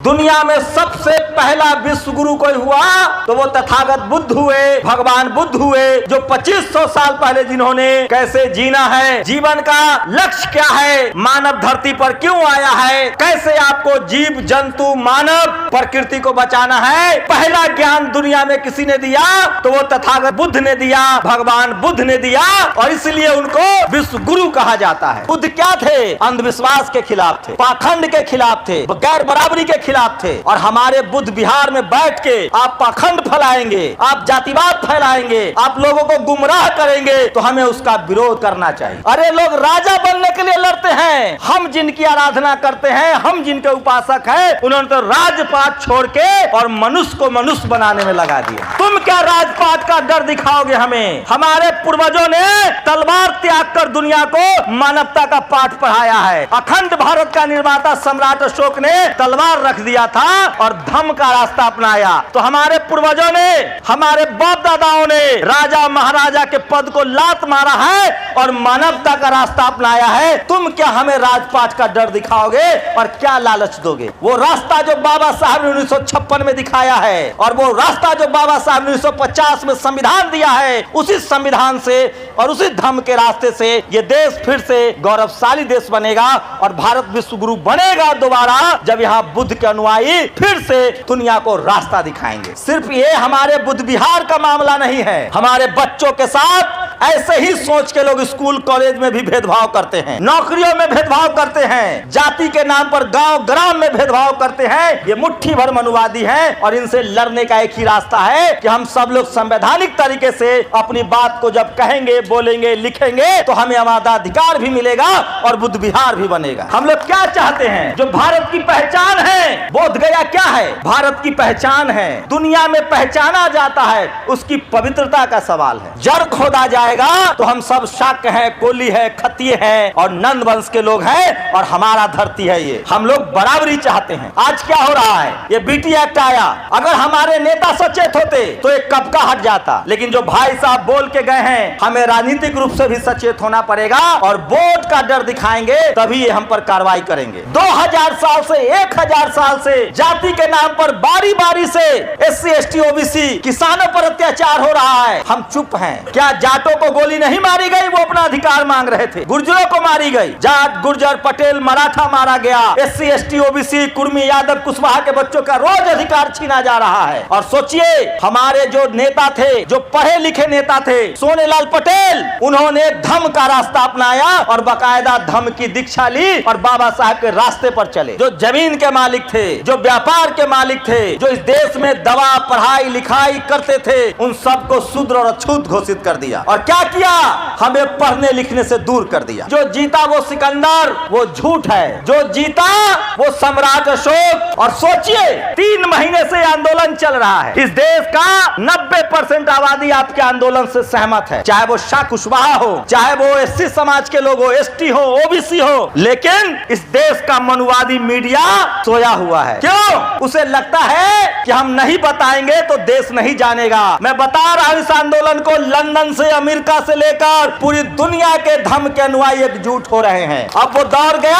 दुनिया में सबसे पहला विश्व गुरु कोई हुआ तो वो तथागत बुद्ध हुए, भगवान बुद्ध हुए, जो 2500 साल पहले जिन्होंने कैसे जीना है, जीवन का लक्ष्य क्या है, मानव धरती पर क्यों आया है, कैसे आपको जीव जंतु मानव प्रकृति को बचाना है, पहला ज्ञान दुनिया में किसी ने दिया तो वो तथागत बुद्ध ने दिया, भगवान बुद्ध ने दिया, और इसलिए उनको विश्व गुरु कहा जाता है। बुद्ध क्या थे? अंधविश्वास के खिलाफ थे, पाखंड के खिलाफ थे, गैर बराबरी के खिलाफ थे। और हमारे बुद्ध बिहार में बैठ के आप पाखंड फैलाएंगे, आप जातिवाद फैलाएंगे, आप लोगों को गुमराह करेंगे, तो हमें उसका विरोध करना चाहिए। अरे लोग राजा बनने के लिए लड़ते हैं, हम जिनकी आराधना करते हैं, हम जिनके उपासक हैं, उन्होंने तो राजपाट छोड़ के और मनुष्य को मनुष्य बनाने में लगा दिया। तुम क्या राजपाट का डर दिखाओगे हमें? हमारे पूर्वजों ने तलवार त्याग कर दुनिया को मानवता का पाठ पढ़ाया है। अखंड भारत का निर्माता सम्राट अशोक ने तलवार रख दिया था और धम्म का रास्ता अपनाया। तो हमारे पूर्वजों ने, हमारे बाप दादाओं ने राजा महाराजा के पद को लात मारा है और मानवता का रास्ता अपनाया है। तुम क्या हमें राजपाट का डर दिखाओगे और क्या लालच दोगे? वो रास्ता जो बाबा साहब ने 1956 में दिखाया है और वो रास्ता जो बाबा साहब ने 1950 में संविधान दिया है, उसी संविधान से और उसी धम्म के रास्ते से ये देश फिर से गौरवशाली देश बनेगा और भारत विश्व गुरु बनेगा दोबारा, जब यहाँ बुद्ध के अनुयायी फिर से दुनिया को रास्ता दिखाएंगे। सिर्फ ये हमारे बुद्ध विहार का मामला नहीं है, हमारे बच्चों के साथ ऐसे ही सोच के लोग स्कूल कॉलेज में भी भेदभाव करते हैं, नौकरियों में भेदभाव करते हैं, जाति के नाम पर गांव ग्राम में भेदभाव करते हैं। ये मुट्ठी भर मनुवादी हैं और इनसे लड़ने का एक ही रास्ता है कि हम सब लोग संवैधानिक तरीके से अपनी बात को जब कहेंगे, बोलेंगे, लिखेंगे तो हमें हमारा अधिकार भी मिलेगा और बुद्ध विहार भी बनेगा। हम लोग क्या चाहते हैं? जो भारत की पहचान है, बोध गया क्या है? भारत की पहचान है, दुनिया में पहचाना जाता है, उसकी पवित्रता का सवाल है। जड़ खोदा जाएगा तो हम सब शाक्य हैं, कोली है, खत्तिय हैं और नंद वंश के लोग हैं और हमारा धरती है ये। हम लोग बराबरी चाहते हैं। आज क्या हो रहा है? ये बीटी एक्ट आया, अगर हमारे नेता सचेत होते तो एक कब का हट जाता, लेकिन जो भाई साहब बोल के गए हैं, हमें राजनीतिक रूप से भी सचेत होना पड़ेगा और वोट का डर दिखाएंगे तभी ये हम पर कार्रवाई करेंगे। 2000 साल से 1000 साल से जाति के नाम पर बारी बारी से SC ST OBC किसानों पर अत्याचार हो रहा है, हम चुप हैं। क्या जाटों को गोली नहीं मारी गई? वो अपना अधिकार मांग रहे थे। गुर्जरों को मारी गई, जाट गुर्जर पटेल मराठा मारा गया, SC ST OBC Kurmi Yadav Kushwaha के बच्चों का रोज अधिकार छीना जा रहा है। और सोचिए, हमारे जो नेता थे, जो पढ़े लिखे नेता थे, सोनेलाल पटेल, उन्होंने धम्म का रास्ता अपनाया और बाकायदा धम्म की दीक्षा ली और बाबा साहब के रास्ते पर चले। जो जमीन के मालिक थे, जो व्यापार के मालिक थे, जो इस देश में दवा पढ़ाई लिखाई करते थे, उन सबको शूद्र और अछूत घोषित कर दिया। और क्या किया? हमें पढ़ने लिखने से दूर कर दिया। जो जीता वो सिकंदर, वो झूठ है। जो जीता वो सम्राट अशोक। और सोचिए, 3 महीने से आंदोलन चल रहा है। इस देश का 90% आबादी आपके आंदोलन से सहमत है, चाहे वो शाह कुशवाहा हो, चाहे वो SC समाज के लोग हो, ST हो, OBC हो, लेकिन इस देश का मनुवादी मीडिया सोया हुआ है। क्यों? उसे लगता है कि हम नहीं बताएंगे तो देश नहीं जानेगा। मैं बता रहा हूं, इस आंदोलन को लंदन से, अमेरिका से लेकर पूरी दुनिया के धम्म के अनुयायी एकजुट हो रहे हैं। अब वो दौर गया,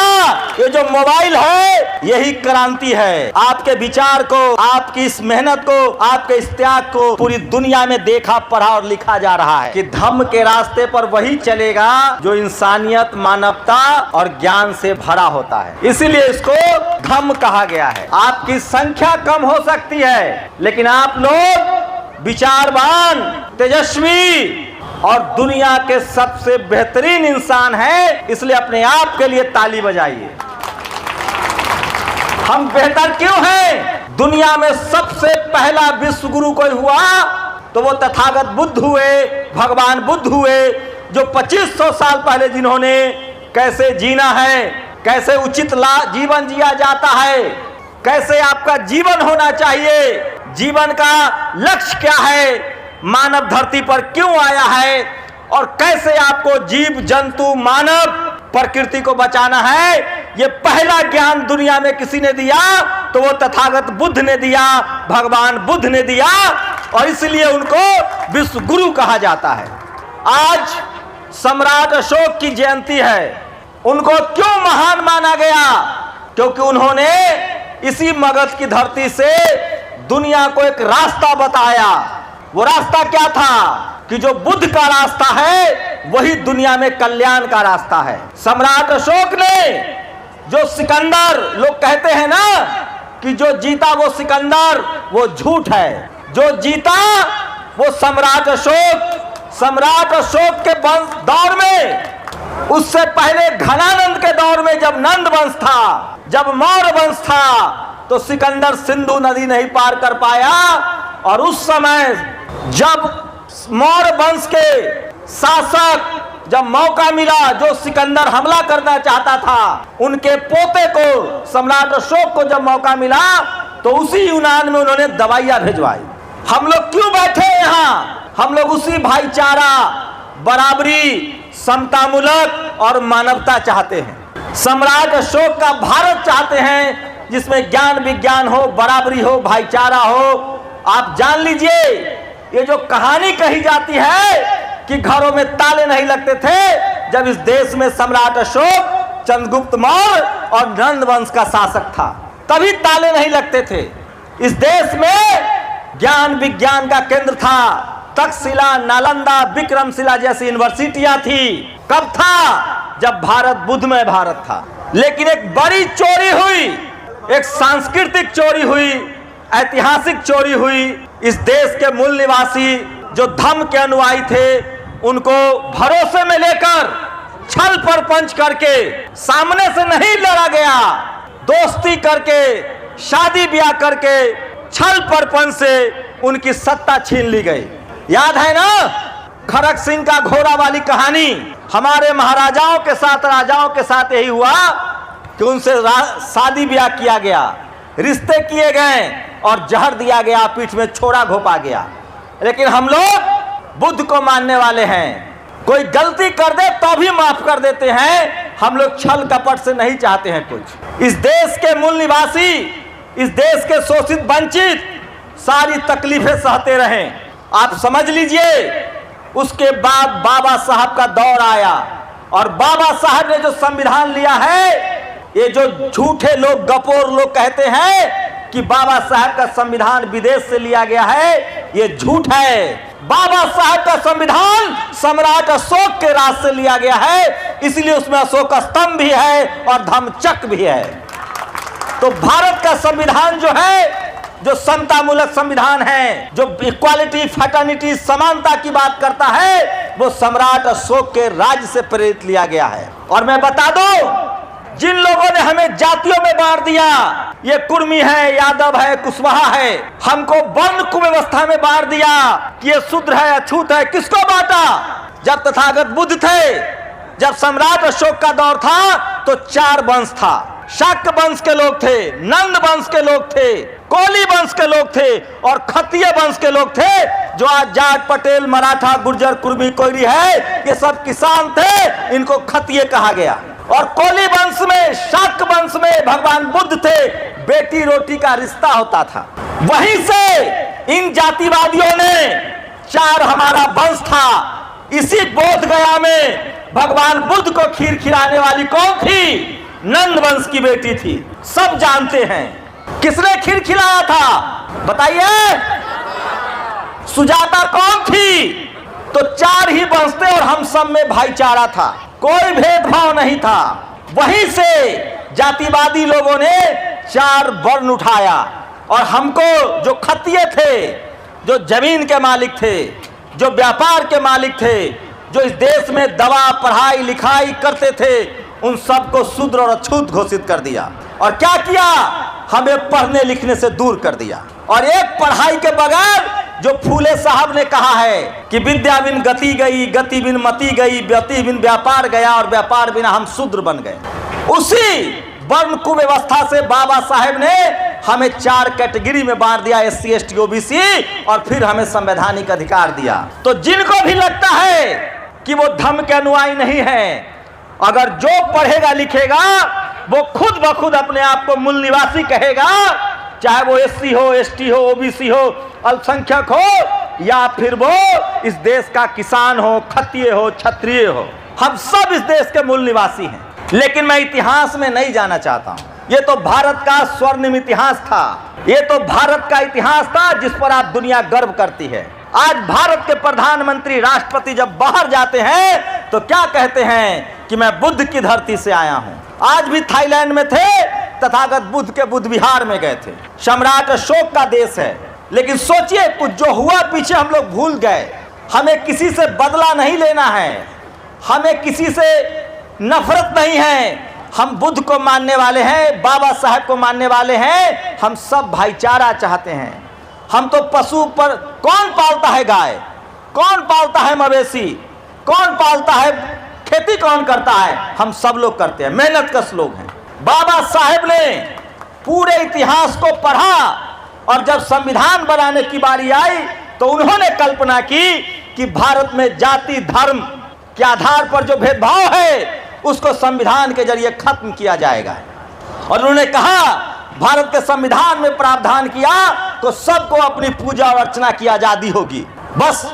ये जो मोबाइल है यही क्रांति है। आपके विचार को, आपकी इस मेहनत को, आपके इस त्याग को पूरी दुनिया में देखा, पढ़ा और लिखा जा रहा है कि धम्म के रास्ते पर वही चलेगा जो इंसानियत, मानवता और ज्ञान से भरा होता है। इसीलिए इसको धम्म कहा गया है। आपकी संख्या कम हो सकती है, लेकिन आप लोग विचारवान, तेजस्वी और दुनिया के सबसे बेहतरीन इंसान हैं, इसलिए अपने आप के लिए ताली बजाइए। हम बेहतर क्यों हैं? दुनिया में सबसे पहला विश्व गुरु कोई हुआ तो वो तथागत बुद्ध हुए, भगवान बुद्ध हुए, जो 2500 साल पहले जिन्होंने कैसे जीना है, कैसे उचित जीवन जिया जाता है, कैसे आपका जीवन होना चाहिए, जीवन का लक्ष्य क्या है, मानव धरती पर क्यों आया है और कैसे आपको जीव जंतु मानव प्रकृति को बचाना है, ये पहला ज्ञान दुनिया में किसी ने दिया तो वो तथागत बुद्ध ने दिया, भगवान बुद्ध ने दिया और इसलिए उनको विश्व गुरु कहा जाता है। आज सम्राट अशोक की जयंती है। उनको क्यों महान माना गया? क्योंकि उन्होंने इसी मगध की धरती से दुनिया को एक रास्ता बताया। वो रास्ता क्या था कि जो बुद्ध का रास्ता है वही दुनिया में कल्याण का रास्ता है। सम्राट अशोक ने, जो सिकंदर लोग कहते हैं ना कि जो जीता वो सिकंदर, वो झूठ है। जो जीता वो सम्राट अशोक के दौर में, उससे पहले घनानंद के दौर में जब नंद वंश था, जब मौर्य वंश था, तो सिकंदर सिंधु नदी नहीं पार कर पाया। और उस समय जब मौर्य वंश के शासक, जब मौका मिला, जो सिकंदर हमला करना चाहता था, उनके पोते को, सम्राट अशोक को जब मौका मिला, तो उसी यूनान में उन्होंने दवाइयां भिजवाई। हम लोग क्यों बैठे यहाँ? हम लोग उसी भाईचारा, बराबरी, समतामूलक और मानवता चाहते हैं। सम्राट अशोक का भारत चाहते हैं जिसमें ज्ञान विज्ञान हो, बराबरी हो, भाईचारा हो। आप जान लीजिए, ये जो कहानी कही जाती है कि घरों में ताले नहीं लगते थे, जब इस देश में सम्राट अशोक, चंद्रगुप्त मौर्य और नंद वंश का शासक था, तभी ताले नहीं लगते थे। इस देश में ज्ञान विज्ञान का केंद्र था। तक्षशिला, नालंदा, विक्रमशिला जैसी यूनिवर्सिटियां थी। कब था? जब भारत बुद्धमय भारत था। लेकिन एक बड़ी चोरी हुई, एक सांस्कृतिक चोरी हुई, ऐतिहासिक चोरी हुई। इस देश के मूल निवासी जो धम्म के अनुयायी थे, उनको भरोसे में लेकर छल परपंच करके, सामने से नहीं लड़ा गया, दोस्ती करके, शादी ब्याह करके, छल परपंच से उनकी सत्ता छीन ली गई। याद है ना खड़ग सिंह का घोड़ा वाली कहानी? हमारे महाराजाओं के साथ, राजाओं के साथ यही हुआ कि उनसे शादी ब्याह किया गया, रिश्ते किए गए और जहर दिया गया, पीठ में छोड़ा घोपा गया। लेकिन हम लोग बुद्ध को मानने वाले हैं। कोई गलती कर दे तो भी माफ कर देते हैं। हम लोग छल कपट से नहीं चाहते हैं कुछ। इस देश के मूल निवासी, इस देश के शोषित वंचित सारी तकलीफें सहते रहें। आप समझ लीजिए, उसके बाद बाबा साहब का दौर आया और बाबा साहब ने जो संविधान लिया है, ये जो झूठे लोग, गपोर लोग कहते हैं कि बाबा साहब का संविधान विदेश से लिया गया है, ये झूठ है। बाबा साहब का संविधान सम्राट अशोक के राज से लिया गया है, इसलिए उसमें अशोक स्तंभ भी है और धम्मचक्र भी है। तो भारत का संविधान जो है, जो समतामूलक संविधान है, जो इक्वालिटी, फ्रेटर्निटी, समानता की बात करता है, वो सम्राट अशोक के राज्य से प्रेरित लिया गया है। और मैं बता दूं, जिन लोगों ने हमें जातियों में बांट दिया, ये कुर्मी है, यादव है, कुशवाहा है, हमको वर्ण कुव्यवस्था में बांट दिया कि ये शूद्र है, अछूत है, किसको बांटा? जब तथागत बुद्ध थे, जब सम्राट अशोक का दौर था, तो 4 वंश था। शाक्य वंश के लोग थे, नंद वंश के लोग थे, कोली वंश के लोग थे और खत्तीय वंश के लोग थे। जो आज जाट, पटेल, मराठा, गुर्जर, कुर्मी, कोयरी है, ये सब किसान थे, इनको खत्तीय कहा गया। और कोली वंश में, शाक्य वंश में भगवान बुद्ध थे, बेटी रोटी का रिश्ता होता था। वहीं से इन जातिवादियों ने, 4 हमारा वंश था। इसी बोध गया में भगवान बुद्ध को खीर खिलाने वाली कौन थी? नंद वंश की बेटी थी। सब जानते हैं। किसने खीर खिलाया था? बताइए। सुजाता कौन थी? तो 4 ही वंश थे और हम सब में भाईचारा था, कोई भेदभाव नहीं था। वहीं से जातिवादी लोगों ने 4 वर्ण उठाया और हमको, जो खत्तीय थे, जो जमीन के मालिक थे, जो व्यापार के मालिक थे, जो इस देश में दवा, पढ़ाई, लिखाई करते थे, उन सबको शूद्र और अछूत घोषित कर दिया। और क्या किया? हमें पढ़ने लिखने से दूर कर दिया। और एक पढ़ाई के बगैर, जो फूले साहब ने कहा है कि विद्या बिन गति गई, गति बिन मति गई, गति बिन व्यापार गया और व्यापार बिना हम शूद्र बन गए, उसी वर्ण कुव्यवस्था से बाबा साहेब ने हमें 4 कैटेगरी में बांट दिया, SC, ST, OBC, और फिर हमें संवैधानिक अधिकार दिया। तो जिनको भी लगता है कि वो धम्म के अनुयायी नहीं है, अगर जो पढ़ेगा लिखेगा वो खुद ब खुद अपने आप को मूल निवासी कहेगा, चाहे वो SC हो, ST हो, OBC हो, अल्पसंख्यक हो, या फिर वो इस देश का किसान हो, खत्तीय हो, क्षत्रिय हो, हम सब इस देश के मूल निवासी हैं। लेकिन मैं इतिहास में नहीं जाना चाहता हूं। ये तो भारत का स्वर्णिम इतिहास था, ये तो भारत का इतिहास था जिस पर आज दुनिया गर्व करती है। आज भारत के प्रधानमंत्री, राष्ट्रपति जब बाहर जाते हैं तो क्या कहते हैं कि मैं बुद्ध की धरती से आया हूं। आज भी थाईलैंड में थे, तथागत बुद्ध के बुद्ध विहार में गए थे। सम्राट अशोक का देश है, लेकिन सोचिए कुछ जो हुआ पीछे हम लोग भूल गए। हमें किसी से बदला नहीं लेना है, हमें किसी से नफरत नहीं है। हम बुद्ध को मानने वाले हैं, बाबा साहब को मानने वाले हैं, हम सब भाईचारा चाहते हैं। हम तो पशु पर, कौन पालता है गाय, कौन पालता है मवेशी, कौन पालता है, खेती कौन करता है, हम सब लोग करते हैं, मेहनतकश लोग हैं। बाबा साहब ने पूरे इतिहास को पढ़ा और जब संविधान बनाने की बारी आई तो उन्होंने कल्पना की कि भारत में जाति धर्म के आधार पर जो भेदभाव है उसको संविधान के जरिए खत्म किया जाएगा। और उन्होंने कहा भारत के संविधान में प्रावधान किया तो सबको अपनी पूजा और अर्चना की आजादी होगी, बस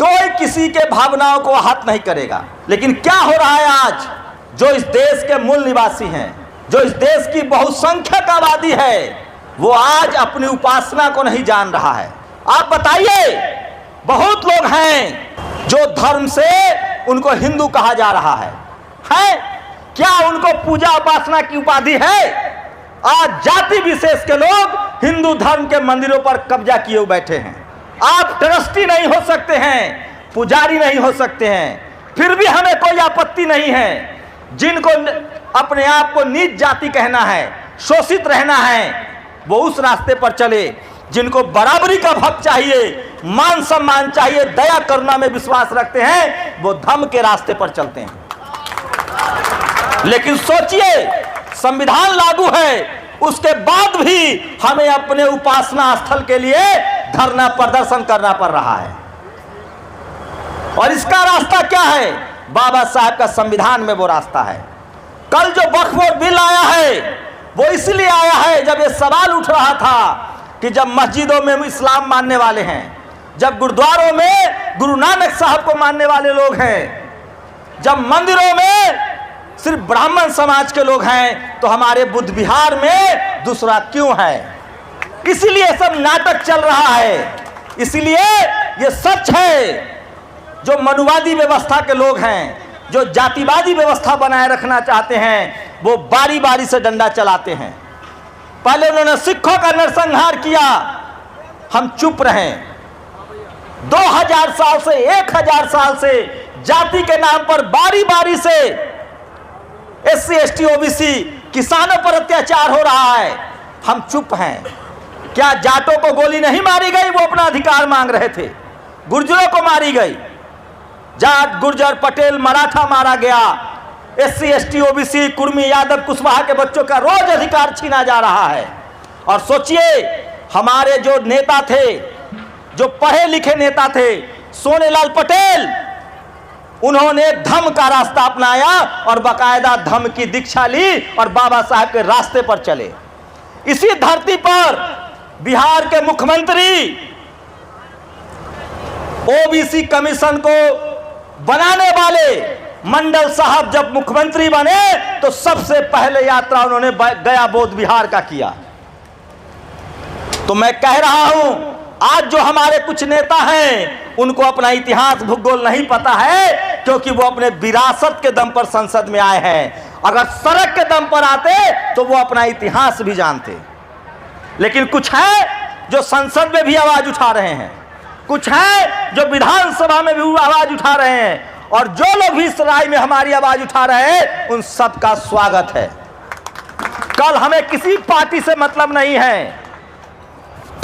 कोई किसी के भावनाओं को आहत नहीं करेगा। लेकिन क्या हो रहा है आज, जो इस देश के मूल निवासी हैं, जो इस देश की बहुसंख्यक आबादी है, वो आज अपनी उपासना को नहीं जान रहा है। आप बताइए, बहुत लोग हैं जो धर्म से उनको हिंदू कहा जा रहा है क्या उनको पूजा उपासना की उपाधि है? आज जाति विशेष के लोग हिंदू धर्म के मंदिरों पर कब्जा किए हुए बैठे हैं। आप ट्रस्टी नहीं हो सकते हैं, पुजारी नहीं हो सकते हैं, फिर भी हमें कोई आपत्ति नहीं है। जिनको अपने आप को नीच जाति कहना है, शोषित रहना है, वो उस रास्ते पर चले। जिनको बराबरी का भक्त चाहिए, मान सम्मान चाहिए, दया करुणा में विश्वास रखते हैं, वो धर्म के रास्ते पर चलते हैं। लेकिन सोचिए, संविधान लागू है, उसके बाद भी हमें अपने उपासना स्थल के लिए धरना प्रदर्शन करना पड़ रहा है। और इसका रास्ता क्या है? बाबा साहब का संविधान में वो रास्ता है। कल जो वक्फ बोर्ड बिल आया है वो इसलिए आया है, जब ये सवाल उठ रहा था कि जब मस्जिदों में इस्लाम मानने वाले हैं, जब गुरुद्वारों में गुरु नानक साहब को मानने वाले लोग हैं, जब मंदिरों में सिर्फ ब्राह्मण समाज के लोग हैं, तो हमारे बुद्ध विहार में दूसरा क्यों है? इसीलिए सब नाटक चल रहा है। इसीलिए ये सच है, जो मनुवादी व्यवस्था के लोग हैं, जो जातिवादी व्यवस्था बनाए रखना चाहते हैं, वो बारी बारी से डंडा चलाते हैं। पहले उन्होंने सिखों का नरसंहार किया, हम चुप रहे। 2000 साल से 1000 साल से जाति के नाम पर बारी बारी से SC ST OBC किसानों पर अत्याचार हो रहा है, हम चुप हैं। क्या जाटों को गोली नहीं मारी गई? वो अपना अधिकार मांग रहे थे। गुर्जरों को मारी गई, जाट गुर्जर पटेल मराठा मारा गया। SC ST OBC Kurmi Yadav Kushwaha के बच्चों का रोज अधिकार छीना जा रहा है। और सोचिए, हमारे जो नेता थे, जो पढ़े लिखे नेता थे, सोनेलाल पटेल, उन्होंने धम्म का रास्ता अपनाया और बाकायदा धम्म की दीक्षा ली और बाबा साहब के रास्ते पर चले। इसी धरती पर बिहार के मुख्यमंत्री OBC कमीशन को बनाने वाले मंडल साहब जब मुख्यमंत्री बने तो सबसे पहले यात्रा उन्होंने गया बौद्ध विहार का किया। तो मैं कह रहा हूं, आज जो हमारे कुछ नेता हैं उनको अपना इतिहास भूगोल नहीं पता है, क्योंकि वो अपने विरासत के दम पर संसद में आए हैं। अगर सड़क के दम पर आते तो वो अपना इतिहास भी जानते। लेकिन कुछ है जो संसद में भी आवाज उठा रहे हैं, कुछ है जो विधानसभा में भी आवाज उठा रहे हैं, और जो लोग भी इस राय में हमारी आवाज उठा रहे हैं उन सबका स्वागत है। कल हमें किसी पार्टी से मतलब नहीं है।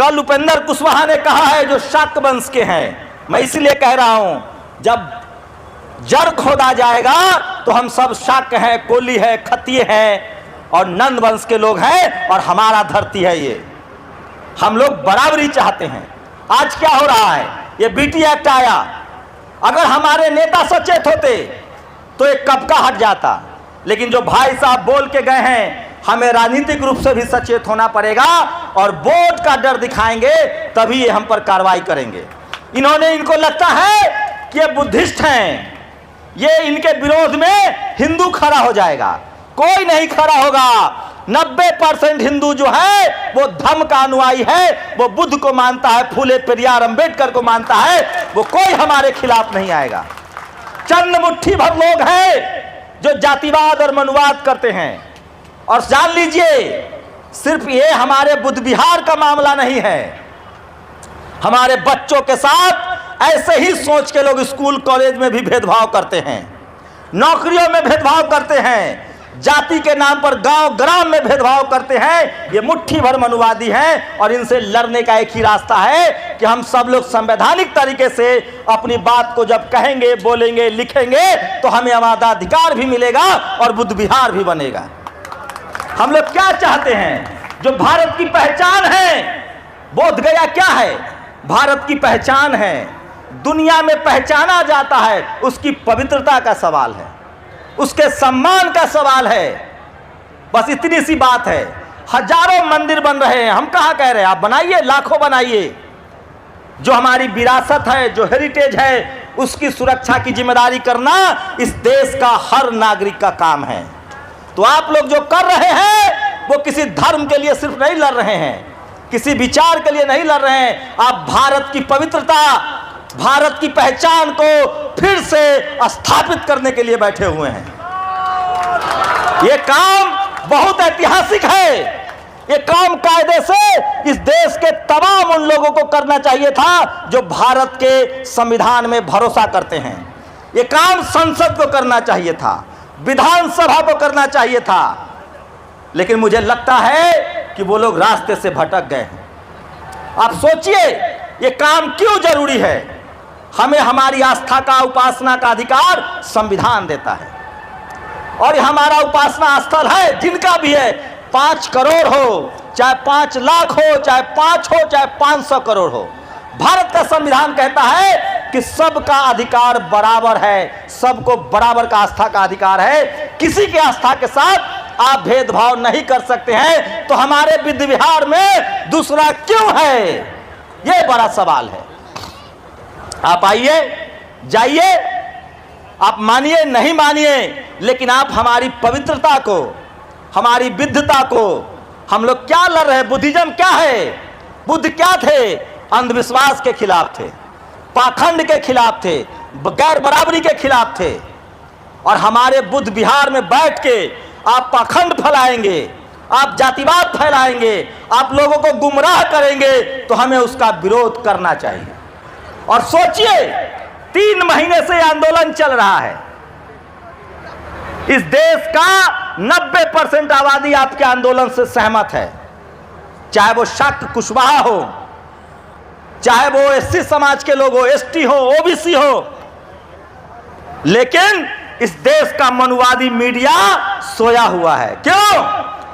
कल उपेंद्र कुशवाहा ने कहा है जो शाक्त वंश के हैं, मैं इसलिए कह रहा हूं, जब जड़ खोदा जाएगा तो हम सब शाक्त हैं, कोली है, खत्तिय हैं और नंद वंश के लोग हैं, और हमारा धरती है ये। हम लोग बराबरी चाहते हैं। आज क्या हो रहा है? ये BT एक्ट आया। अगर हमारे नेता सचेत होते तो एक कब का हट जाता। लेकिन जो भाई साहब बोल के गए हैं, हमें राजनीतिक रूप से भी सचेत होना पड़ेगा और वोट का डर दिखाएंगे, तभी ये हम पर कार्रवाई करेंगे। इनको लगता है कि ये बुद्धिस्ट हैं, ये इनके विरोध में हिंदू खड़ा हो जाएगा। कोई नहीं खड़ा होगा। 90% हिंदू जो है वो धर्म का अनुयायी है, वो बुद्ध को मानता है, फूले पेरियार अंबेडकर को मानता है, वो कोई हमारे खिलाफ नहीं आएगा। चंद मुट्ठी भर लोग हैं जो जातिवाद और मनुवाद करते हैं। और जान लीजिए, सिर्फ ये हमारे बुद्ध विहार का मामला नहीं है, हमारे बच्चों के साथ ऐसे ही सोच के लोग स्कूल कॉलेज में भी भेदभाव करते हैं, नौकरियों में भेदभाव करते हैं, जाति के नाम पर गांव ग्राम में भेदभाव करते हैं। ये मुट्ठी भर मनुवादी हैं और इनसे लड़ने का एक ही रास्ता है कि हम सब लोग संवैधानिक तरीके से अपनी बात को जब कहेंगे, बोलेंगे, लिखेंगे तो हमें हमारा अधिकार भी मिलेगा और बुद्ध विहार भी बनेगा। हम लोग क्या चाहते हैं? जो भारत की पहचान है, बोध गया क्या है? भारत की पहचान है, दुनिया में पहचाना जाता है, उसकी पवित्रता का सवाल है, उसके सम्मान का सवाल है। बस इतनी सी बात है। हजारों मंदिर बन रहे हैं, हम कहाँ कह रहे हैं आप बनाइए, लाखों बनाइए। जो हमारी विरासत है, जो हेरिटेज है, उसकी सुरक्षा की जिम्मेदारी करना इस देश का हर नागरिक का काम है। तो आप लोग जो कर रहे हैं वो किसी धर्म के लिए सिर्फ नहीं लड़ रहे हैं, किसी विचार के लिए नहीं लड़ रहे हैं, आप भारत की पवित्रता, भारत की पहचान को फिर से स्थापित करने के लिए बैठे हुए हैं। ये काम बहुत ऐतिहासिक है। ये काम कायदे से इस देश के तमाम उन लोगों को करना चाहिए था जो भारत के संविधान में भरोसा करते हैं। ये काम संसद को करना चाहिए था, विधानसभा को करना चाहिए था, लेकिन मुझे लगता है कि वो लोग रास्ते से भटक गए हैं। आप सोचिए, ये काम क्यों जरूरी है? हमें हमारी आस्था का, उपासना का अधिकार संविधान देता है और ये हमारा उपासना स्थल है, जिनका भी है, 5 करोड़ हो, चाहे 5 लाख हो, चाहे 5 हो, चाहे 500 करोड़ हो। भारत का संविधान कहता है कि सबका अधिकार बराबर है, सबको बराबर का आस्था का अधिकार है, किसी की आस्था के साथ आप भेदभाव नहीं कर सकते हैं। तो हमारे बुद्ध विहार में दूसरा क्यों है? यह बड़ा सवाल है। आप आइए, जाइए, आप मानिए नहीं मानिए, लेकिन आप हमारी पवित्रता को, हमारी विद्धता को, हम लोग क्या लड़ रहे हैं? बुद्धिज्म क्या है? बुद्ध क्या थे? अंधविश्वास के खिलाफ थे, पाखंड के खिलाफ थे, गैर बराबरी के खिलाफ थे। और हमारे बुद्ध विहार में बैठ के आप पाखंड फैलाएंगे, आप जातिवाद फैलाएंगे, आप लोगों को गुमराह करेंगे, तो हमें उसका विरोध करना चाहिए। और सोचिए, 3 महीने से आंदोलन चल रहा है। इस देश का 90% आबादी आपके आंदोलन से सहमत है, चाहे वो शाक्त कुशवाहा हो, चाहे वो एससी समाज के लोग हो, एसटी हो, ओबीसी हो। लेकिन इस देश का मनुवादी मीडिया सोया हुआ है। क्यों?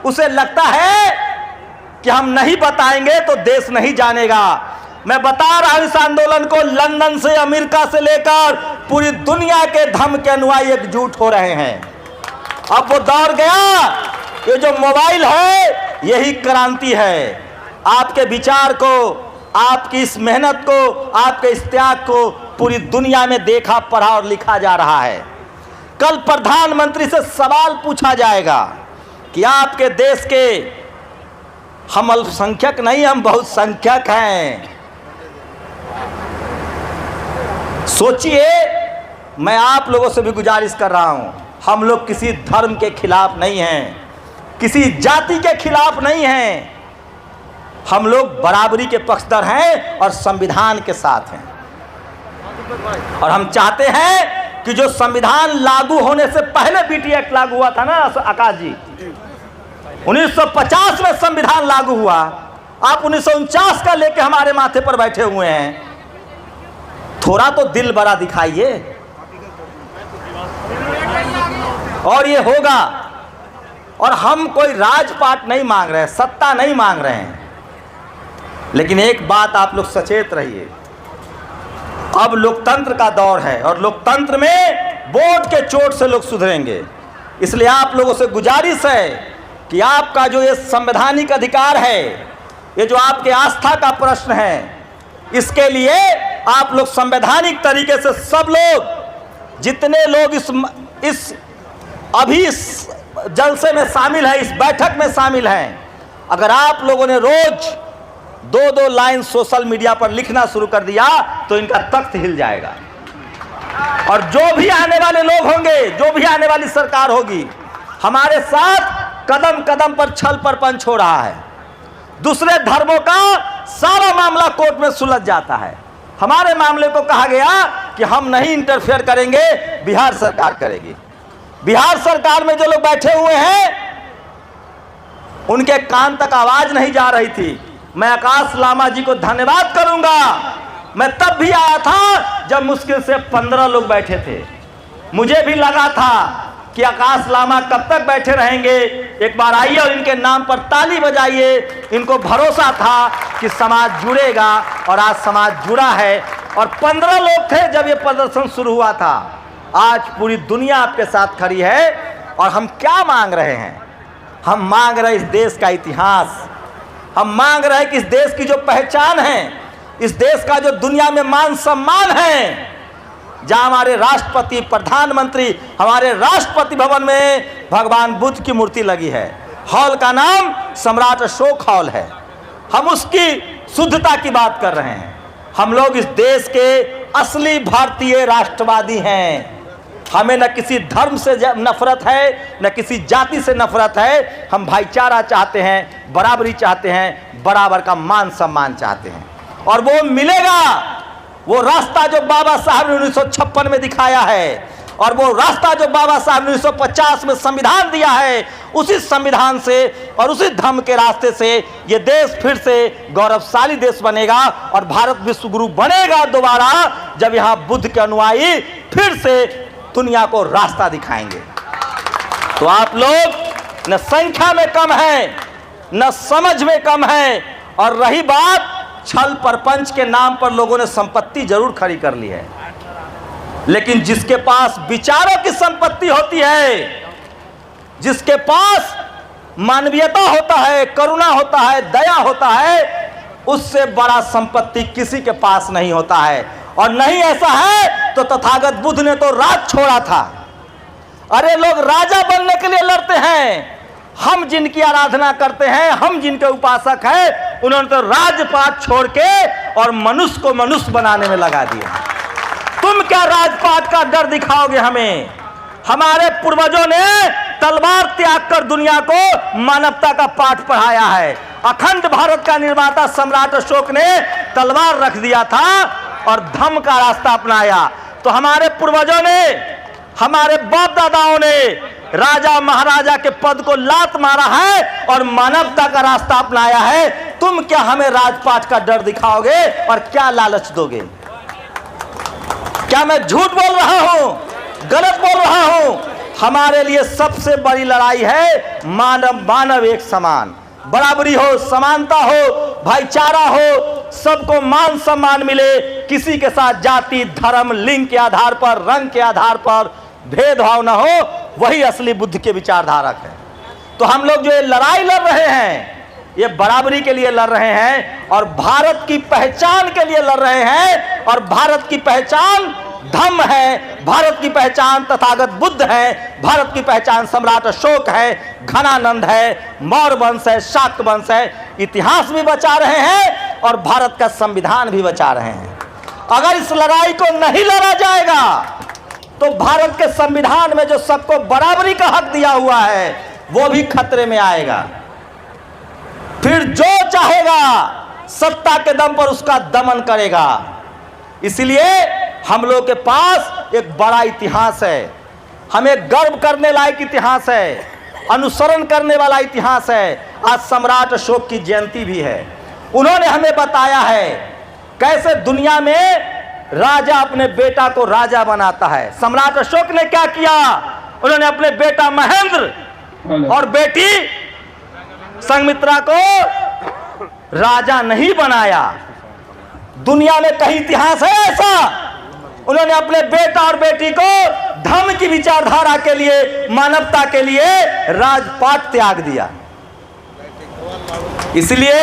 उसे लगता है कि हम नहीं बताएंगे तो देश नहीं जानेगा। मैं बता रहा हूं, इस आंदोलन को लंदन से, अमेरिका से लेकर पूरी दुनिया के धर्म के अनुयायी एकजुट हो रहे हैं। अब वो दौर गया, ये जो मोबाइल है यही क्रांति है। आपके विचार को, आपकी इस मेहनत को, आपके इस त्याग को पूरी दुनिया में देखा, पढ़ा और लिखा जा रहा है। कल प्रधानमंत्री से सवाल पूछा जाएगा कि आपके देश के, हम अल्पसंख्यक नहीं, हम बहुसंख्यक हैं। सोचिए, मैं आप लोगों से भी गुजारिश कर रहा हूं, हम लोग किसी धर्म के खिलाफ नहीं हैं, किसी जाति के खिलाफ नहीं हैं, हम लोग बराबरी के पक्षधर हैं और संविधान के साथ हैं। और हम चाहते हैं कि जो संविधान लागू होने से पहले बीटी एक्ट लागू हुआ था ना आकाश जी, 1950 में संविधान लागू हुआ, आप 1949 का लेके हमारे माथे पर बैठे हुए हैं। थोड़ा तो दिल बड़ा दिखाइए। और ये होगा। और हम कोई राजपाट नहीं मांग रहे हैं, सत्ता नहीं मांग रहे हैं, लेकिन एक बात आप लोग सचेत रहिए, अब लोकतंत्र का दौर है और लोकतंत्र में वोट के चोट से लोग सुधरेंगे। इसलिए आप लोगों से गुजारिश है कि आपका जो ये संवैधानिक अधिकार है, ये जो आपके आस्था का प्रश्न है, इसके लिए आप लोग संवैधानिक तरीके से सब लोग, जितने लोग इस अभी जलसे में शामिल है, इस बैठक में शामिल हैं, अगर आप लोगों ने रोज 2-2 लाइन सोशल मीडिया पर लिखना शुरू कर दिया तो इनका तख्त हिल जाएगा। और जो भी आने वाले लोग होंगे, जो भी आने वाली सरकार होगी, हमारे साथ कदम कदम पर छल प्रपंच हो रहा है। दूसरे धर्मों का सारा मामला कोर्ट में सुलझ जाता है। हमारे मामले को कहा गया कि हम नहीं इंटरफेयर करेंगे, बिहार सरकार करेगी। बिहार सरकार में जो लोग बैठे हुए हैं उनके कान तक आवाज नहीं जा रही थी। मैं आकाश लामा जी को धन्यवाद करूंगा। मैं तब भी आया था जब मुश्किल से 15 लोग बैठे थे। मुझे भी लगा था कि आकाश लामा कब तक बैठे रहेंगे, एक बार आइए और इनके नाम पर ताली बजाइए। इनको भरोसा था कि समाज जुड़ेगा और आज समाज जुड़ा है। और 15 लोग थे जब ये प्रदर्शन शुरू हुआ था। आज पूरी दुनिया आपके साथ खड़ी है। और हम क्या मांग रहे हैं? हम मांग रहे हैं इस देश का इतिहास। हम मांग रहे हैं कि इस देश की जो पहचान है, इस देश का जो दुनिया में मान सम्मान है, जहां हमारे राष्ट्रपति, प्रधानमंत्री, हमारे राष्ट्रपति भवन में भगवान बुद्ध की मूर्ति लगी है। हॉल का नाम सम्राट अशोक हॉल है। हम उसकी शुद्धता की बात कर रहे हैं। हम लोग इस देश के असली भारतीय राष्ट्रवादी हैं। हमें न किसी धर्म से नफरत है, न किसी जाति से नफरत है। हम भाईचारा चाहते हैं, बराबरी चाहते हैं, बराबर का मान सम्मान चाहते हैं। और वो मिलेगा, वो रास्ता जो बाबा साहब ने 1956 में दिखाया है, और वो रास्ता जो बाबा साहब ने 1950 में संविधान दिया है, उसी संविधान से और उसी धर्म के रास्ते से ये देश फिर से गौरवशाली देश बनेगा। और भारत विश्व गुरु बनेगा दोबारा, जब यहाँ बुद्ध के अनुयायी फिर से दुनिया को रास्ता दिखाएंगे। तो आप लोग न संख्या में कम है, न समझ में कम है। और रही बात, छल प्रपंच के नाम पर लोगों ने संपत्ति जरूर खड़ी कर ली है, लेकिन जिसके पास विचारों की संपत्ति होती है, जिसके पास मानवीयता होता है, करुणा होता है, दया होता है, उससे बड़ा संपत्ति किसी के पास नहीं होता है। और नहीं ऐसा है तो तथागत बुद्ध ने तो राज छोड़ा था। अरे लोग राजा बनने के लिए लड़ते हैं। हम जिनकी आराधना करते हैं, हम जिनके उपासक हैं, उन्होंने तो राजपाट छोड़ के और मनुष्य को मनुष्य बनाने में लगा दिया। तुम क्या राजपाट का डर दिखाओगे हमें? हमारे पूर्वजों ने तलवार त्याग कर दुनिया को मानवता का पाठ पढ़ाया है। अखंड भारत का निर्माता सम्राट अशोक ने तलवार रख दिया था और धम्म का रास्ता अपनाया। तो हमारे पूर्वजों ने, हमारे बाप दादाओं ने राजा महाराजा के पद को लात मारा है और मानवता का रास्ता अपनाया है। तुम क्या हमें राजपाट का डर दिखाओगे और क्या लालच दोगे? क्या मैं झूठ बोल रहा हूं, गलत बोल रहा हूं? हमारे लिए सबसे बड़ी लड़ाई है मानव मानव एक समान, बराबरी हो, समानता हो, भाईचारा हो, सबको मान सम्मान मिले। किसी के साथ जाति, धर्म, लिंग के आधार पर, रंग के आधार पर भेदभाव न हो। वही असली बुद्ध के विचारधारक है। तो हम लोग जो ये लड़ाई लड़ रहे हैं, ये बराबरी के लिए लड़ रहे हैं और भारत की पहचान के लिए लड़ रहे हैं। और भारत की पहचान धम्म है, भारत की पहचान तथागत बुद्ध है, भारत की पहचान सम्राट अशोक है, घनानंद है, मौर्य वंश है, शाक्त वंश है। इतिहास भी बचा रहे हैं और भारत का संविधान भी बचा रहे हैं। अगर इस लड़ाई को नहीं लड़ा जाएगा तो भारत के संविधान में जो सबको बराबरी का हक दिया हुआ है वो भी खतरे में आएगा। फिर जो चाहेगा सत्ता के दम पर उसका दमन करेगा। इसलिए हम लोग के पास एक बड़ा इतिहास है, हमें गर्व करने लायक इतिहास है, अनुसरण करने वाला इतिहास है। आज सम्राट अशोक की जयंती भी है। उन्होंने हमें बताया है कैसे दुनिया में राजा अपने बेटा को राजा बनाता है। सम्राट अशोक ने क्या किया? उन्होंने अपने बेटा महेंद्र और बेटी संघमित्रा को राजा नहीं बनाया। दुनिया में कहीं इतिहास है ऐसा? उन्होंने अपने बेटा और बेटी को धर्म की विचारधारा के लिए, मानवता के लिए राजपाट त्याग दिया। इसलिए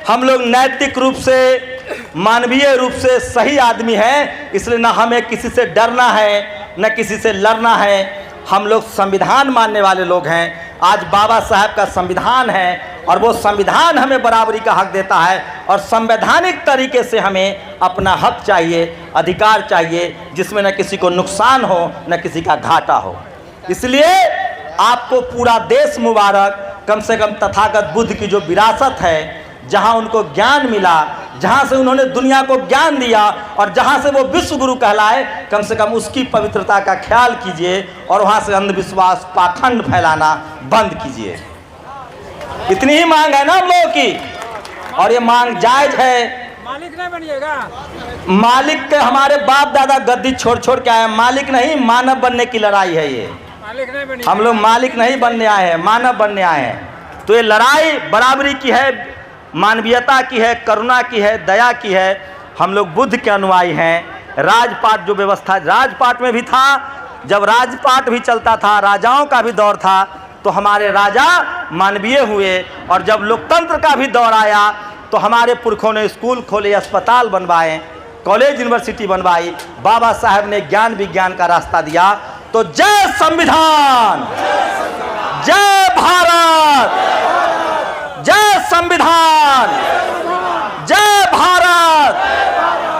हम लोग नैतिक रूप से, मानवीय रूप से सही आदमी हैं। इसलिए ना हमें किसी से डरना है, न किसी से लड़ना है। हम लोग संविधान मानने वाले लोग हैं। आज बाबा साहब का संविधान है और वो संविधान हमें बराबरी का हक देता है और संवैधानिक तरीके से हमें अपना हक चाहिए, अधिकार चाहिए, जिसमें न किसी को नुकसान हो न किसी का घाटा हो। इसलिए आपको पूरा देश मुबारक। कम से कम तथागत बुद्ध की जो विरासत है, जहाँ उनको ज्ञान मिला, जहाँ से उन्होंने दुनिया को ज्ञान दिया और जहाँ से वो विश्व गुरु कहलाए, कम से कम उसकी पवित्रता का ख्याल कीजिए और वहाँ से अंधविश्वास, पाखंड फैलाना बंद कीजिए। इतनी ही मांग है ना हम लोगों की, और ये मांग जायज है। मालिक नहीं बनिएगा। मालिक के हमारे बाप दादा गद्दी छोड़ छोड़ के आए, मालिक नहीं मानव बनने की लड़ाई है ये। मालिक नहीं बनिएगा। हम लोग मालिक नहीं बनने आए हैं, मानव बनने आए हैं। तो ये लड़ाई बराबरी की है, मानवीयता की है, करुणा की है, दया की है। हम लोग बुद्ध के अनुयायी हैं। राजपाट जो व्यवस्था राजपाट में भी था, जब राजपाट भी चलता था, राजाओं का भी दौर था, तो हमारे राजा मानवीय हुए। और जब लोकतंत्र का भी दौर आया तो हमारे पुरखों ने स्कूल खोले, अस्पताल बनवाए, कॉलेज यूनिवर्सिटी बनवाई। बाबा साहब ने ज्ञान विज्ञान का रास्ता दिया। तो जय संविधान, जय भारत, जय संविधान, जय भारत।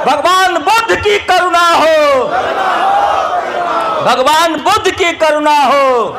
भगवान बुद्ध की करुणा हो, भगवान बुद्ध की करुणा हो।